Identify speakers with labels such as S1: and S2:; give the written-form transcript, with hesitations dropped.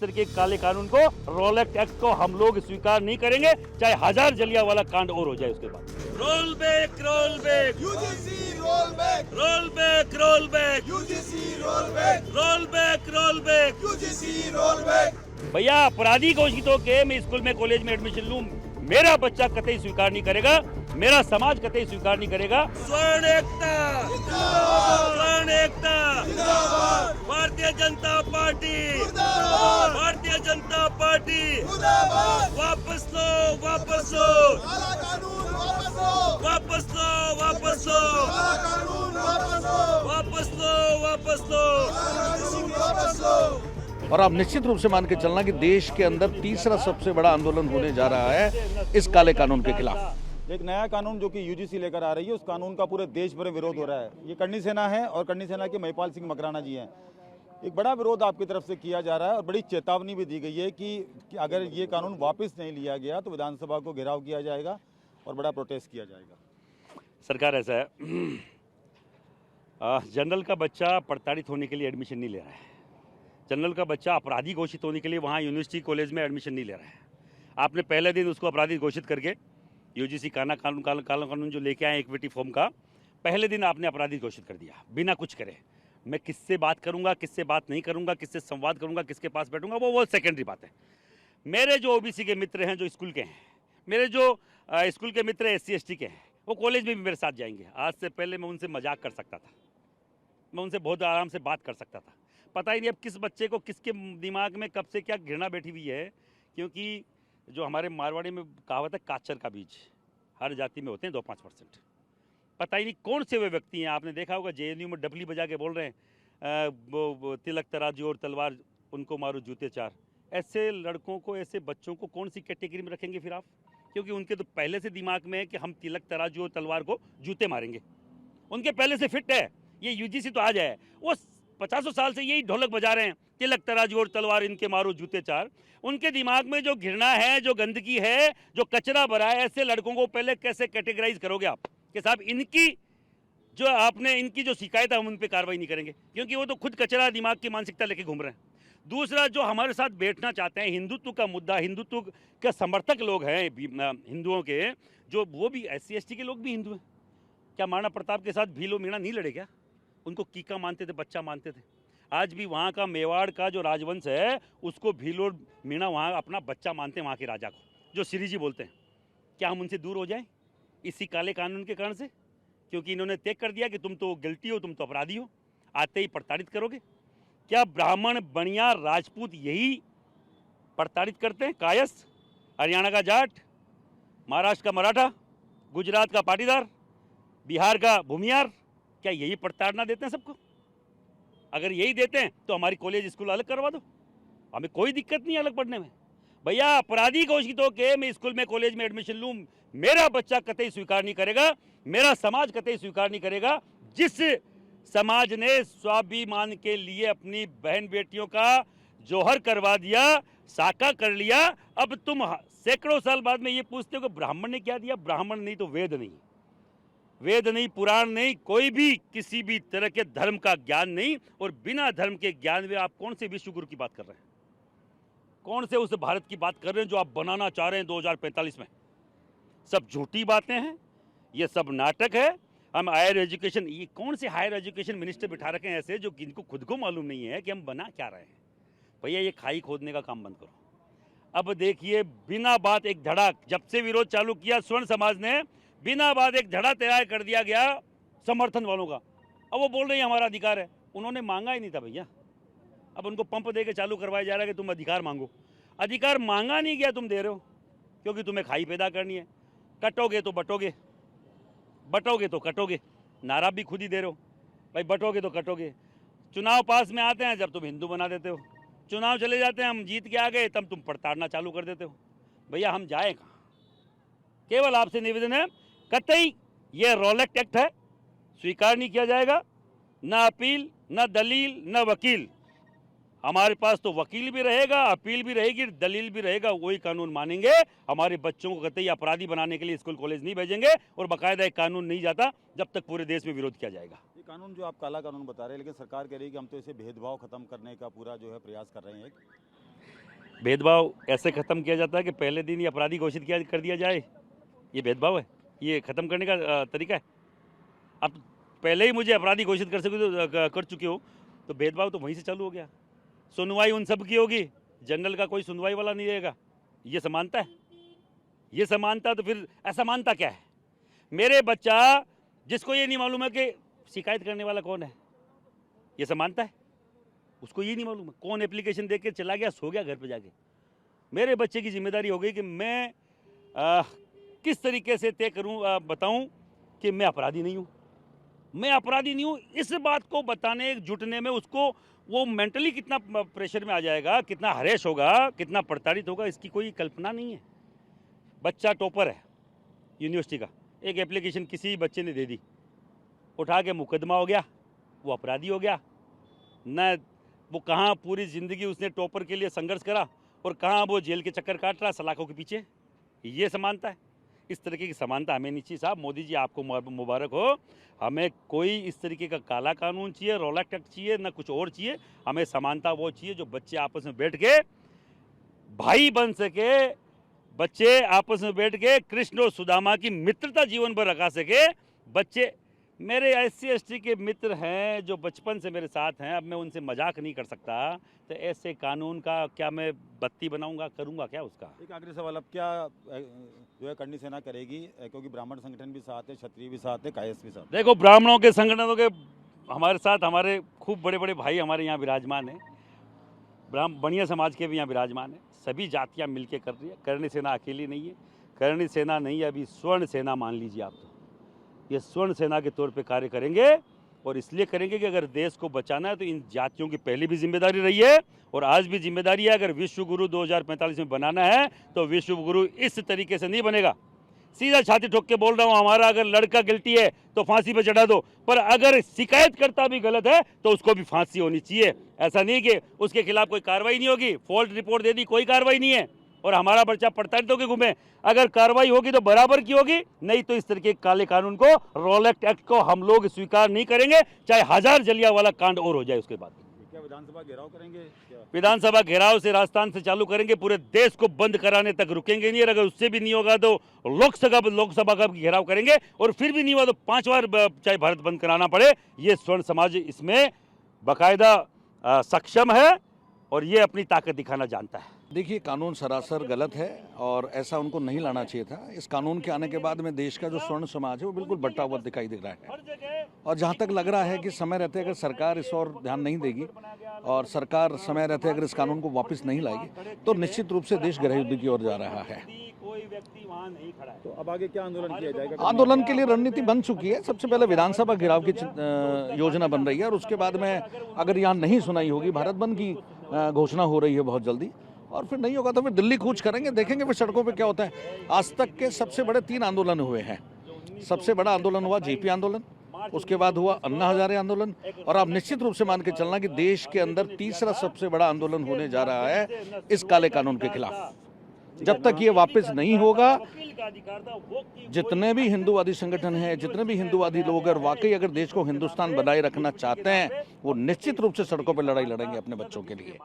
S1: तरह के काले कानून को, रोलेक्ट एक्ट को हम लोग स्वीकार नहीं करेंगे, चाहे 1000 जलियांवाला कांड और हो जाए उसके बाद। Roll back, roll back,
S2: UGC roll back,
S1: roll back, roll back,
S2: UGC roll back,
S1: roll back, roll back.
S2: UGC roll back.
S1: भैया अपराधी घोषित होके मैं स्कूल में कॉलेज में एडमिशन लूं, मेरा बच्चा कतई स्वीकार नहीं करेगा, मेरा समाज कतई स्वीकार नहीं करेगा। स्वर्ण एकता, स्वर्ण एकता, भारतीय जनता पार्टी, भारतीय जनता पार्टी, वापस लो, वापस लो,
S2: काला कानून वापस लो,
S1: वापस लो, वापस लो,
S2: काला कानून वापस लो,
S1: वापस लो, वापस लो।
S2: काला कानून वापस लो।
S3: और आप निश्चित रूप से मान के चलना कि देश के अंदर तीसरा सबसे बड़ा आंदोलन होने जा रहा है इस काले कानून के खिलाफ।
S4: एक नया कानून जो कि यूजीसी लेकर आ रही है, उस कानून का पूरे देश भर में विरोध हो रहा है। ये करनी सेना है और करनी सेना के महिपाल सिंह मकराना जी हैं। एक बड़ा विरोध आपकी तरफ से किया जा रहा है और बड़ी चेतावनी भी दी गई है कि अगर ये कानून वापस नहीं लिया गया तो विधानसभा को घेराव किया जाएगा और बड़ा प्रोटेस्ट किया जाएगा।
S1: सरकार ऐसा है, जनरल का बच्चा प्रताड़ित होने के लिए एडमिशन नहीं ले रहा है, जनरल का बच्चा अपराधी घोषित होने के लिए वहाँ यूनिवर्सिटी कॉलेज में एडमिशन नहीं ले रहा है। आपने पहले दिन उसको अपराधी घोषित करके यूजीसी काला कानून जो लेके आए इक्विटी फॉर्म का, पहले दिन आपने अपराधी घोषित कर दिया बिना कुछ करे। मैं किससे बात करूंगा, किससे बात नहीं करूंगा, किससे संवाद करूंगा, किसके पास बैठूंगा, वो सेकेंडरी बात है। मेरे जो ओबीसी के मित्र हैं, जो स्कूल के हैं, मेरे जो स्कूल के मित्र SC ST के हैं, वो कॉलेज में भी मेरे साथ जाएंगे। आज से पहले मैं उनसे मजाक कर सकता था, मैं उनसे बहुत आराम से बात कर सकता था। पता ही नहीं अब किस बच्चे को किसके दिमाग में कब से क्या घृणा बैठी हुई है, क्योंकि जो हमारे मारवाड़ी में कहावत है, काचर का बीज हर जाति में होते हैं 2-5%। पता ही नहीं कौन से वे व्यक्ति हैं। आपने देखा होगा JNU में डबली बजा के बोल रहे हैं वो तिलक तराजू और तलवार उनको मारो जूते 4। ऐसे लड़कों को, ऐसे बच्चों को कौन सी कैटेगरी में रखेंगे फिर आप? क्योंकि उनके तो पहले से दिमाग में है कि हम तिलक तराजू और तलवार को जूते मारेंगे, उनके पहले से फिट है। ये यूजीसी तो आ जाए, वो 50 साल से यही ढोलक बजा रहे हैं, तिलक तराजू और तलवार इनके मारो जूते 4। उनके दिमाग में जो घृणा है, जो गंदगी है, जो कचरा भरा है, ऐसे लड़कों को पहले कैसे कैटेगराइज करोगे आप कि साहब इनकी जो आपने इनकी जो शिकायत है हम उन पर कार्रवाई नहीं करेंगे, क्योंकि वो तो खुद कचरा दिमाग की मानसिकता लेके घूम रहे हैं। दूसरा, जो हमारे साथ बैठना चाहते हैं, हिंदुत्व का मुद्दा, हिंदुत्व के समर्थक लोग हैं हिंदुओं के, जो वो भी SC ST के लोग भी हिंदू हैं। क्या महाराणा प्रताप के साथ भीलो मीणा नहीं लड़े क्या? उनको कीका मानते थे, बच्चा मानते थे। आज भी वहाँ का मेवाड़ का जो राजवंश है उसको भीलो मीणा वहाँ अपना बच्चा मानते हैं, वहाँ के राजा को, जो श्री जी बोलते हैं। क्या हम उनसे दूर हो जाएं इसी काले कानून के कारण से? क्योंकि इन्होंने तय कर दिया कि तुम तो गिल्टी हो, तुम तो अपराधी हो, आते ही प्रताड़ित करोगे। क्या ब्राह्मण, बनिया, राजपूत यही प्रताड़ित करते हैं? कायस्थ, हरियाणा का जाट, महाराष्ट्र का मराठा, गुजरात का पाटीदार, बिहार का भूमियार, क्या यही प्रताड़ना देते हैं सबको? अगर यही देते हैं तो हमारी कॉलेज स्कूल अलग करवा दो, हमें कोई दिक्कत नहीं अलग पढ़ने में। भैया अपराधी घोषित होकर मैं स्कूल में कॉलेज में एडमिशन लूं, मेरा बच्चा कतई स्वीकार नहीं करेगा, मेरा समाज कतई स्वीकार नहीं करेगा। जिस समाज ने स्वाभिमान के लिए अपनी बहन बेटियों का जोहर करवा दिया, साका कर लिया, अब तुम सैकड़ों साल बाद में ये पूछते हो कि ब्राह्मण ने क्या दिया? ब्राह्मण नहीं तो वेद नहीं, वेद नहीं, पुराण नहीं, कोई भी किसी भी तरह के धर्म का ज्ञान नहीं। और बिना धर्म के ज्ञान में आप कौन से विश्व गुरु की बात कर रहे हैं? कौन से उस भारत की बात कर रहे हैं जो आप बनाना चाह रहे हैं 2045 में? सब झूठी बातें हैं, ये सब नाटक है। हम हायर एजुकेशन, ये कौन से हायर एजुकेशन मिनिस्टर बिठा रखे हैं ऐसे जो इनको खुद को मालूम नहीं है कि हम बना क्या रहे हैं? भैया ये खाई खोदने का काम बंद करो। अब देखिए बिना बात एक धड़ाक, जब से विरोध चालू किया स्वर्ण समाज ने, बिना बात एक धड़ा तैयार कर दिया गया समर्थन वालों का। अब वो बोल रहे हैं हमारा अधिकार है, उन्होंने मांगा ही नहीं था भैया। अब उनको पंप दे के चालू करवाया जा रहा है कि तुम अधिकार मांगो। अधिकार मांगा नहीं गया, तुम दे रहे हो क्योंकि तुम्हें खाई पैदा करनी है। कटोगे तो बटोगे, बटोगे तो कटोगे, नारा भी खुद ही दे रहे हो भाई, बटोगे तो कटोगे। चुनाव पास में आते हैं जब तुम हिंदू बना देते हो, चुनाव चले जाते हैं हम जीत के आ गए तब तुम प्रताड़ना चालू कर देते हो। भैया हम जाए कहाँ? केवल आपसे निवेदन है, कतई ये रोलेक्ट एक्ट है, स्वीकार नहीं किया जाएगा। न अपील, न दलील, न वकील। हमारे पास तो वकील भी रहेगा, अपील भी रहेगी, दलील भी रहेगा, वही कानून मानेंगे। हमारे बच्चों को कतई अपराधी बनाने के लिए स्कूल कॉलेज नहीं भेजेंगे। और बाकायदा एक कानून नहीं जाता जब तक पूरे देश में विरोध किया जाएगा।
S4: ये कानून जो आप काला कानून बता रहे हैं, लेकिन सरकार कह रही है कि हम तो इसे भेदभाव खत्म करने का पूरा जो है प्रयास कर रहे हैं।
S1: भेदभाव ऐसे ख़त्म किया जाता है कि पहले दिन ही अपराधी घोषित कर दिया जाए। ये भेदभाव है, ये ख़त्म करने का तरीका है। अब पहले ही मुझे अपराधी घोषित कर चुके हो तो भेदभाव तो वहीं से चालू हो गया। सुनवाई उन सब की होगी, जनरल का कोई सुनवाई वाला नहीं रहेगा। ये समानता है? ये समानता तो फिर असमानता क्या है? मेरे बच्चा जिसको ये नहीं मालूम है कि शिकायत करने वाला कौन है, ये समानता है? उसको ये नहीं मालूम है कौन एप्लीकेशन दे के चला गया, सो गया घर पे जाके। मेरे बच्चे की जिम्मेदारी हो गई कि मैं किस तरीके से तय करूं, बताऊं कि मैं अपराधी नहीं हूं। मैं अपराधी नहीं हूं, इस बात को बताने जुटने में उसको वो मेंटली कितना प्रेशर में आ जाएगा, कितना हरेश होगा, कितना प्रताड़ित होगा, इसकी कोई कल्पना नहीं है। बच्चा टॉपर है यूनिवर्सिटी का, एक एप्लीकेशन किसी बच्चे ने दे दी, उठा के मुकदमा हो गया, वो अपराधी हो गया। न वो कहाँ पूरी ज़िंदगी उसने टॉपर के लिए संघर्ष करा और कहाँ वो जेल के चक्कर काट रहा सलाखों के पीछे। ये समानता है? इस तरीके की समानता हमें नहीं चाहिए साहब। मोदी जी आपको मुबारक हो। हमें कोई इस तरीके का काला कानून चाहिए, रॉलेट एक्ट चाहिए, ना कुछ और चाहिए। हमें समानता वो चाहिए जो बच्चे आपस में बैठ के भाई बन सके, बच्चे आपस में बैठ के कृष्ण और सुदामा की मित्रता जीवन भर रखा सके। बच्चे मेरे SC/ST के मित्र हैं जो बचपन से मेरे साथ हैं, अब मैं उनसे मजाक नहीं कर सकता। तो ऐसे कानून का क्या मैं बत्ती बनाऊंगा, करूंगा क्या उसका?
S4: एक आखिरी सवाल, अब क्या जो है करनी सेना करेगी, क्योंकि ब्राह्मण संगठन भी साथ है, क्षत्रिय भी साथ है, कायस्थ भी साथ है।
S1: देखो, ब्राह्मणों के संगठनों के हमारे साथ हमारे खूब बड़े बड़े भाई हमारे यहाँ विराजमान हैं, बनिया समाज के भी यहाँ विराजमान हैं। सभी जातियाँ मिलके कर रही है। करनी सेना अकेली नहीं है, करनी सेना नहीं है, अभी स्वर्ण सेना मान लीजिए आप। तो ये स्वर्ण सेना के तौर पे कार्य करेंगे और इसलिए करेंगे कि अगर देश को बचाना है तो इन जातियों की पहले भी जिम्मेदारी रही है और आज भी जिम्मेदारी है। अगर विश्व गुरु 2045 में बनाना है तो विश्व गुरु इस तरीके से नहीं बनेगा। सीधा छाती ठोक के बोल रहा हूँ, हमारा अगर लड़का गिल्टी है तो फांसी पे चढ़ा दो, पर अगर शिकायत करता भी गलत है तो उसको भी फांसी होनी चाहिए। ऐसा नहीं कि उसके खिलाफ कोई कार्रवाई नहीं होगी, फॉल्ट रिपोर्ट दे दी, कोई कार्रवाई नहीं है और हमारा बच्चा प्रताड़ित होकर घूमे। अगर कार्रवाई होगी तो बराबर की होगी, नहीं तो इस तरीके के काले कानून को, रॉलेट एक्ट को हम लोग स्वीकार नहीं करेंगे, चाहे 1000 जलियांवाला कांड और हो जाए उसके बाद।
S4: क्या विधानसभा घेराव करेंगे? क्या
S1: विधानसभा घेराव से राजस्थान से चालू करेंगे, पूरे देश को बंद कराने तक रुकेंगे नहीं। और अगर उससे भी नहीं होगा तो लोकसभा का घेराव करेंगे और फिर भी नहीं हुआ तो 5 बार चाहे भारत बंद कराना पड़े। ये स्वर्ण समाज इसमें बाकायदा सक्षम है और ये अपनी ताकत दिखाना जानता है।
S3: देखिए, कानून सरासर गलत है और ऐसा उनको नहीं लाना चाहिए था। इस कानून के आने के बाद में देश का जो स्वर्ण समाज है वो बिल्कुल बंटा हुआ दिखाई दे रहा है और जहाँ तक लग रहा है कि समय रहते अगर सरकार इस ओर ध्यान नहीं देगी और सरकार समय रहते अगर इस कानून को वापस नहीं लाएगी तो निश्चित रूप से देश गृहयुद्ध की ओर जा रहा है।
S4: तो अब आगे क्या आंदोलन किया जाएगा?
S3: आंदोलन के लिए रणनीति बन चुकी है। सबसे पहले विधानसभा घेराव की योजना बन रही है और उसके बाद में अगर यहाँ नहीं सुनाई होगी, भारत बंद की घोषणा हो रही है बहुत जल्दी, और फिर नहीं होगा तो फिर दिल्ली कूच करेंगे, देखेंगे फिर सड़कों पे क्या होता है। आज तक के सबसे बड़े 3 आंदोलन हुए हैं। सबसे बड़ा आंदोलन हुआ JP आंदोलन, उसके बाद हुआ अन्ना हजारे आंदोलन और आप निश्चित रूप से मान के चलना कि देश के अंदर तीसरा सबसे बड़ा आंदोलन होने जा रहा है इस काले कानून के खिलाफ। जब तक ये वापस नहीं होगा, जितने भी हिंदूवादी संगठन हैं, जितने भी हिंदूवादी लोग अगर वाकई अगर देश को हिंदुस्तान बनाए रखना चाहते हैं, वो निश्चित रूप से सड़कों पर लड़ाई लड़ेंगे अपने बच्चों के लिए।